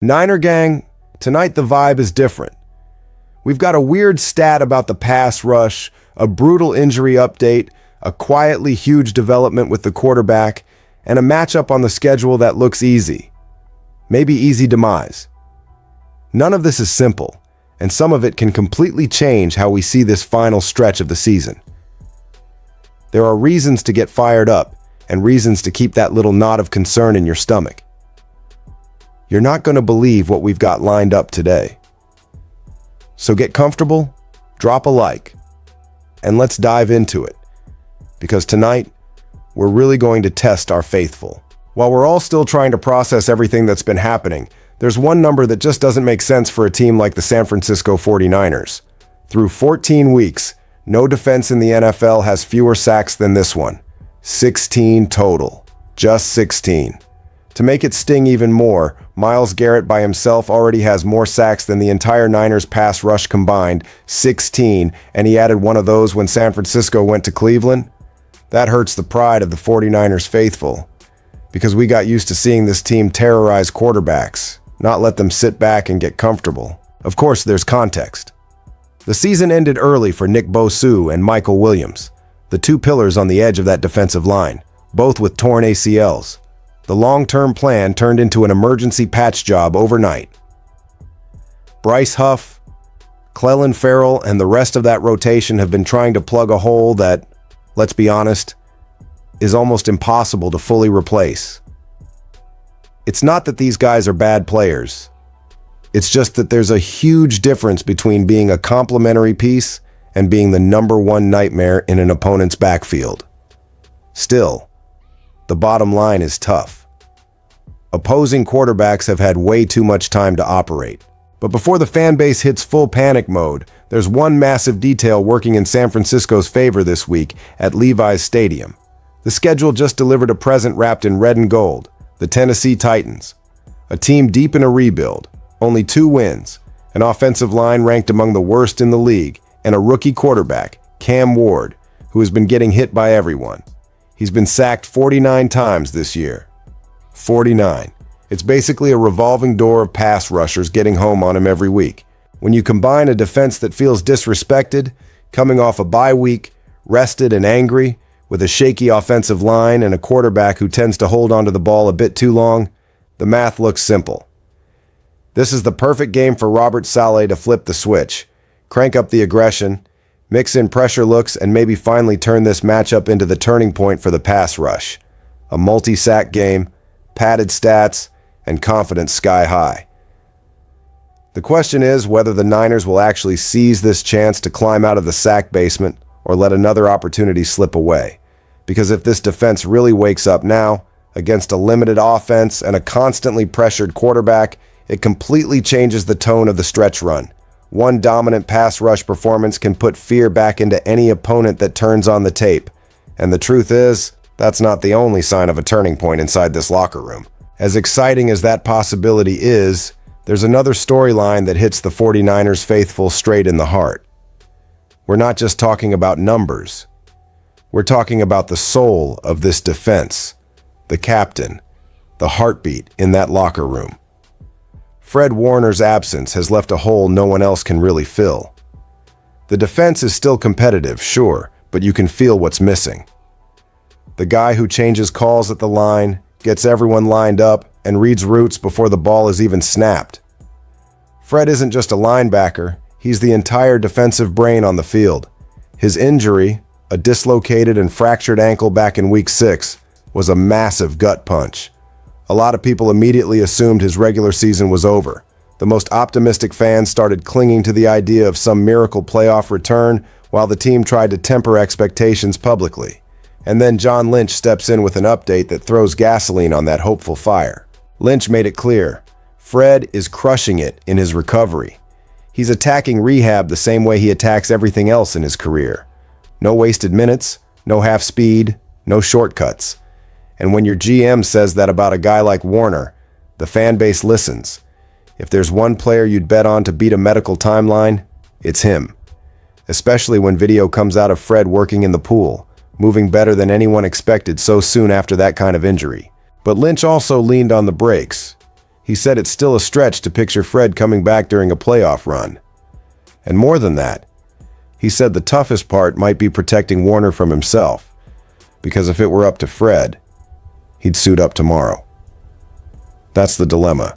Niner gang, tonight the vibe is different. We've got a weird stat about the pass rush, a brutal injury update, a quietly huge development with the quarterback, and a matchup on the schedule that looks easy. Maybe easy demise. None of this is simple, and some of it can completely change how we see this final stretch of the season. There are reasons to get fired up, and reasons to keep that little knot of concern in your stomach. You're not going to believe what we've got lined up today. So get comfortable, drop a like, and let's dive into it. Because tonight, we're really going to test our faithful. While we're all still trying to process everything that's been happening, there's one number that just doesn't make sense for a team like the San Francisco 49ers. Through 14 weeks, no defense in the NFL has fewer sacks than this one. 16 total. Just 16. To make it sting even more, Myles Garrett by himself already has more sacks than the entire Niners pass rush combined, 16, and he added one of those when San Francisco went to Cleveland. That hurts the pride of the 49ers faithful, because we got used to seeing this team terrorize quarterbacks, not let them sit back and get comfortable. Of course, there's context. The season ended early for Nick Bosa and Michael Williams, the two pillars on the edge of that defensive line, both with torn ACLs. The long-term plan turned into an emergency patch job overnight. Bryce Huff, Clelin Ferrell, and the rest of that rotation have been trying to plug a hole that, let's be honest, is almost impossible to fully replace. It's not that these guys are bad players. It's just that there's a huge difference between being a complementary piece and being the number one nightmare in an opponent's backfield. Still, the bottom line is tough. Opposing quarterbacks have had way too much time to operate. But before the fan base hits full panic mode, there's one massive detail working in San Francisco's favor this week at Levi's Stadium. The schedule just delivered a present wrapped in red and gold, the Tennessee Titans. A team deep in a rebuild, only 2 wins, an offensive line ranked among the worst in the league, and a rookie quarterback, Cam Ward, who has been getting hit by everyone. He's been sacked 49 times this year. 49. It's basically a revolving door of pass rushers getting home on him every week. When you combine a defense that feels disrespected, coming off a bye week, rested and angry, with a shaky offensive line and a quarterback who tends to hold onto the ball a bit too long, the math looks simple. This is the perfect game for Robert Saleh to flip the switch, crank up the aggression, mix in pressure looks, and maybe finally turn this matchup into the turning point for the pass rush. A multi-sack game, padded stats, and confidence sky high. The question is whether the Niners will actually seize this chance to climb out of the sack basement or let another opportunity slip away. Because if this defense really wakes up now, against a limited offense and a constantly pressured quarterback, it completely changes the tone of the stretch run. One dominant pass rush performance can put fear back into any opponent that turns on the tape. And the truth is, that's not the only sign of a turning point inside this locker room. As exciting as that possibility is, there's another storyline that hits the 49ers faithful straight in the heart. We're not just talking about numbers. We're talking about the soul of this defense, the captain, the heartbeat in that locker room. Fred Warner's absence has left a hole no one else can really fill. The defense is still competitive, sure, but you can feel what's missing. The guy who changes calls at the line, gets everyone lined up, and reads routes before the ball is even snapped. Fred isn't just a linebacker, he's the entire defensive brain on the field. His injury, a dislocated and fractured ankle back in week 6, was a massive gut punch. A lot of people immediately assumed his regular season was over. The most optimistic fans started clinging to the idea of some miracle playoff return, while the team tried to temper expectations publicly. And then John Lynch steps in with an update that throws gasoline on that hopeful fire. Lynch made it clear, Fred is crushing it in his recovery. He's attacking rehab the same way he attacks everything else in his career. No wasted minutes, no half speed, no shortcuts. And when your GM says that about a guy like Warner, the fan base listens. If there's one player you'd bet on to beat a medical timeline, it's him. Especially when video comes out of Fred working in the pool, moving better than anyone expected so soon after that kind of injury. But Lynch also leaned on the brakes. He said it's still a stretch to picture Fred coming back during a playoff run. And more than that, he said the toughest part might be protecting Warner from himself, because if it were up to Fred, he'd suit up tomorrow. That's the dilemma.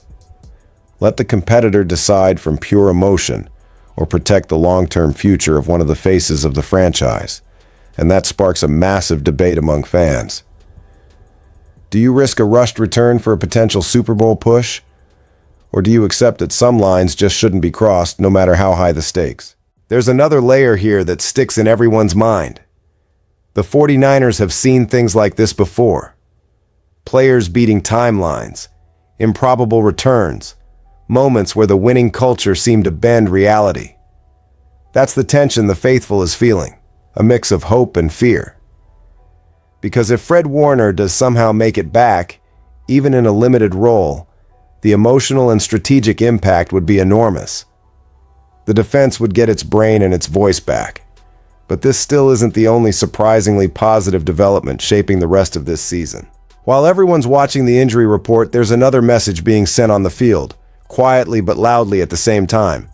Let the competitor decide from pure emotion or protect the long-term future of one of the faces of the franchise, and that sparks a massive debate among fans. Do you risk a rushed return for a potential Super Bowl push? Or do you accept that some lines just shouldn't be crossed no matter how high the stakes? There's another layer here that sticks in everyone's mind. The 49ers have seen things like this before. Players beating timelines, improbable returns, moments where the winning culture seemed to bend reality. That's the tension the faithful is feeling, a mix of hope and fear. Because if Fred Warner does somehow make it back, even in a limited role, the emotional and strategic impact would be enormous. The defense would get its brain and its voice back. But this still isn't the only surprisingly positive development shaping the rest of this season. While everyone's watching the injury report, there's another message being sent on the field, quietly but loudly at the same time.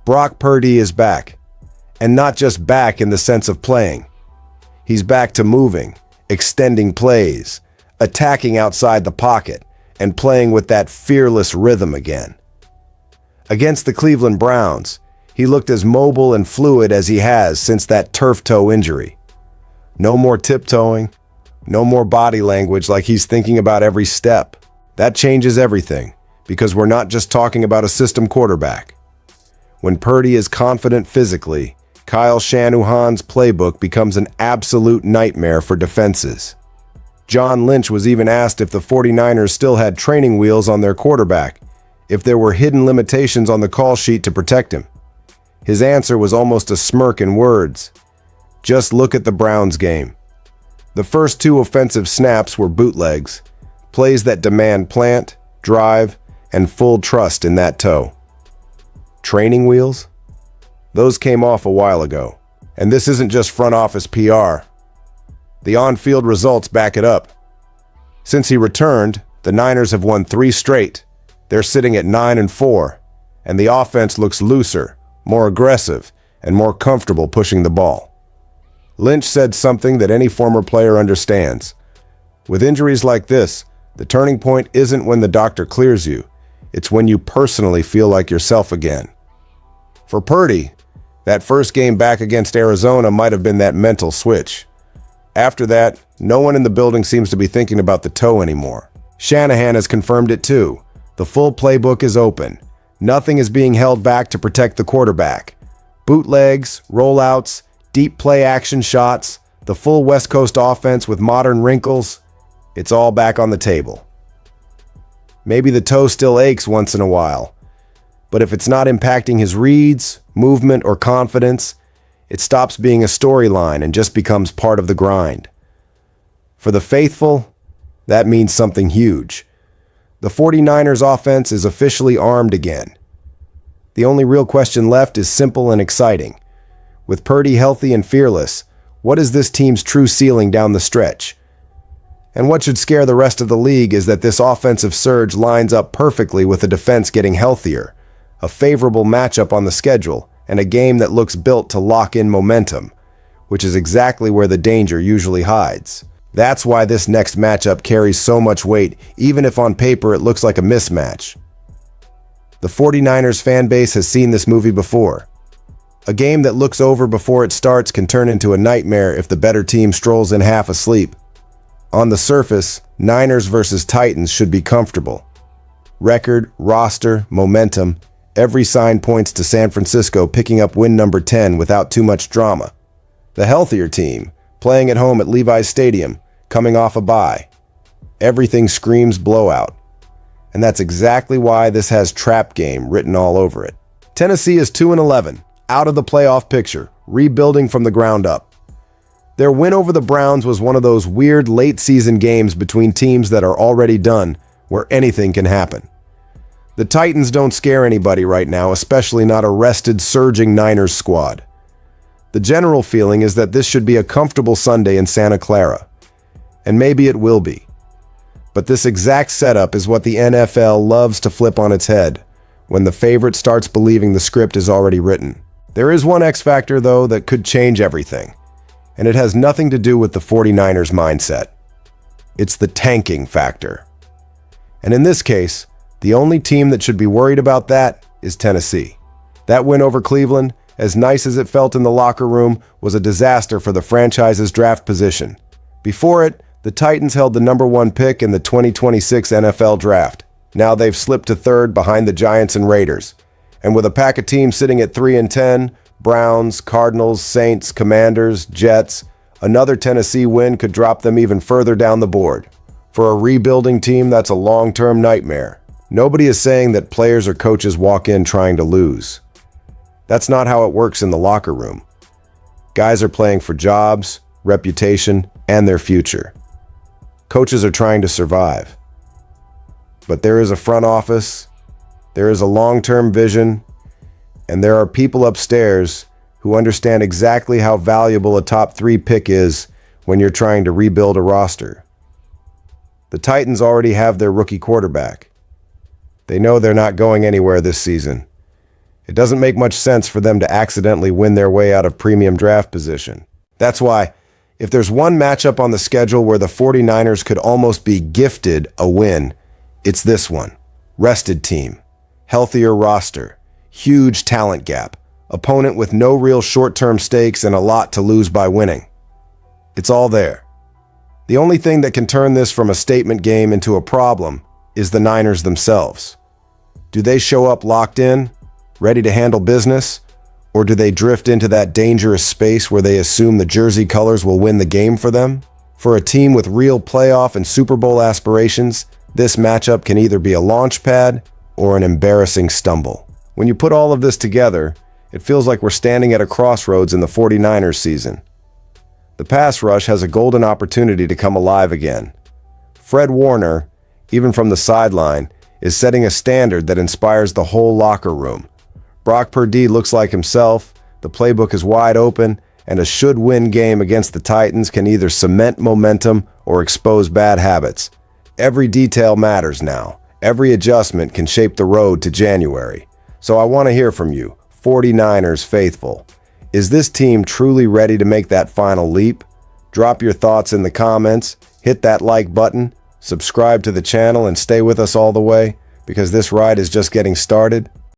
Brock Purdy is back. And not just back in the sense of playing. He's back to moving, extending plays, attacking outside the pocket, and playing with that fearless rhythm again. Against the Cleveland Browns, he looked as mobile and fluid as he has since that turf toe injury. No more tiptoeing, no more body language like he's thinking about every step. That changes everything, because we're not just talking about a system quarterback. When Purdy is confident physically, Kyle Shanahan's playbook becomes an absolute nightmare for defenses. John Lynch was even asked if the 49ers still had training wheels on their quarterback, if there were hidden limitations on the call sheet to protect him. His answer was almost a smirk in words. Just look at the Browns game. The first 2 offensive snaps were bootlegs, plays that demand plant, drive, and full trust in that toe. Training wheels? Those came off a while ago. And this isn't just front office PR. The on-field results back it up. Since he returned, the Niners have won 3 straight. They're sitting at 9-4, and the offense looks looser, more aggressive, and more comfortable pushing the ball. Lynch said something that any former player understands. With injuries like this, the turning point isn't when the doctor clears you. It's when you personally feel like yourself again. For Purdy, that first game back against Arizona might have been that mental switch. After that, no one in the building seems to be thinking about the toe anymore. Shanahan has confirmed it too. The full playbook is open. Nothing is being held back to protect the quarterback. Bootlegs, rollouts, deep play action shots, the full West Coast offense with modern wrinkles, it's all back on the table. Maybe the toe still aches once in a while, but if it's not impacting his reads, movement, or confidence, it stops being a storyline and just becomes part of the grind. For the faithful, that means something huge. The 49ers offense is officially armed again. The only real question left is simple and exciting. With Purdy healthy and fearless, what is this team's true ceiling down the stretch? And what should scare the rest of the league is that this offensive surge lines up perfectly with the defense getting healthier, a favorable matchup on the schedule, and a game that looks built to lock in momentum, which is exactly where the danger usually hides. That's why this next matchup carries so much weight, even if on paper it looks like a mismatch. The 49ers fan base has seen this movie before. A game that looks over before it starts can turn into a nightmare if the better team strolls in half asleep. On the surface, Niners versus Titans should be comfortable. Record, roster, momentum, every sign points to San Francisco picking up win number 10 without too much drama. The healthier team, playing at home at Levi's Stadium, coming off a bye. Everything screams blowout. And that's exactly why this has trap game written all over it. Tennessee is 2-11, out of the playoff picture, rebuilding from the ground up. Their win over the Browns was one of those weird late-season games between teams that are already done, where anything can happen. The Titans don't scare anybody right now, especially not a rested, surging Niners squad. The general feeling is that this should be a comfortable Sunday in Santa Clara. And maybe it will be. But this exact setup is what the NFL loves to flip on its head when the favorite starts believing the script is already written. There is one X factor, though, that could change everything, and it has nothing to do with the 49ers mindset. It's the tanking factor. And in this case, the only team that should be worried about that is Tennessee. That win over Cleveland, as nice as it felt in the locker room, was a disaster for the franchise's draft position. Before it, the Titans held the #1 pick in the 2026 NFL Draft. Now they've slipped to third behind the Giants and Raiders. And with a pack of teams sitting at 3-10, Browns, Cardinals, Saints, Commanders, Jets, another Tennessee win could drop them even further down the board. For a rebuilding team, that's a long-term nightmare. Nobody is saying that players or coaches walk in trying to lose. That's not how it works in the locker room. Guys are playing for jobs, reputation, and their future. Coaches are trying to survive. But there is a front office, there is a long-term vision, and there are people upstairs who understand exactly how valuable a top 3 pick is when you're trying to rebuild a roster. The Titans already have their rookie quarterback. They know they're not going anywhere this season. It doesn't make much sense for them to accidentally win their way out of premium draft position. That's why, if there's one matchup on the schedule where the 49ers could almost be gifted a win, it's this one. Rested team, healthier roster, huge talent gap, opponent with no real short-term stakes and a lot to lose by winning. It's all there. The only thing that can turn this from a statement game into a problem is the Niners themselves. Do they show up locked in, ready to handle business, or do they drift into that dangerous space where they assume the jersey colors will win the game for them? For a team with real playoff and Super Bowl aspirations, this matchup can either be a launch pad or an embarrassing stumble. When you put all of this together, it feels like we're standing at a crossroads in the 49ers season. The pass rush has a golden opportunity to come alive again. Fred Warner, even from the sideline, is setting a standard that inspires the whole locker room. Brock Purdy looks like himself, the playbook is wide open, and a should-win game against the Titans can either cement momentum or expose bad habits. Every detail matters now. Every adjustment can shape the road to January. So I want to hear from you, 49ers faithful. Is this team truly ready to make that final leap? Drop your thoughts in the comments, hit that like button, subscribe to the channel, and stay with us all the way, because this ride is just getting started.